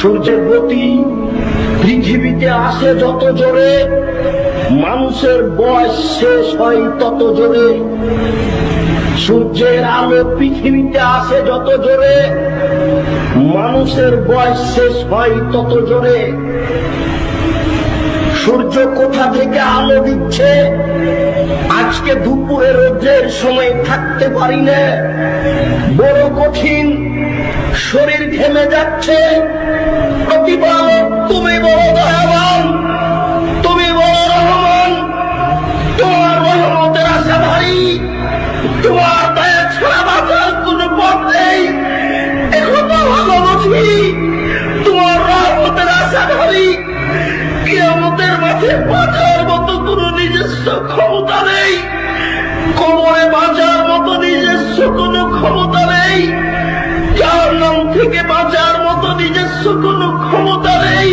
সূর্যের গতি পৃথিবীতে আসে যত জোরে, মানুষের বয়স শেষ হয় তত জোরে। সূর্যের আলো পৃথিবীতে আসে যত জোরে, মানুষের বয়স শেষ হয় তত জোরে। সূর্য কোথা থেকে আলো দিচ্ছে আজকে দুপুরে রোদ্রের সময় থাকতে পারি না, বড় কঠিন, শরীর ঘেমে যাচ্ছে। প্রতিপালক তুমি বড় দয়াবান, তুমি বড় রহমান, তোমার রহমতের আশা ভারী, তোমার দয়া ছাড়া বাঁচার কোনো পথ নেই। এখন ভালোবাসি তোমার রহমতের আশা ভারী, কিয়ামতের মাঠে বাঁচার মতো কোনো নিজস্ব ক্ষমতা নেই, কবরে বাঁচার মতো নিজস্ব কোনো ক্ষমতা নেই, জাহান্নাম থেকে বাঁচার মতো নিজস্ব কোনো ক্ষমতা নেই।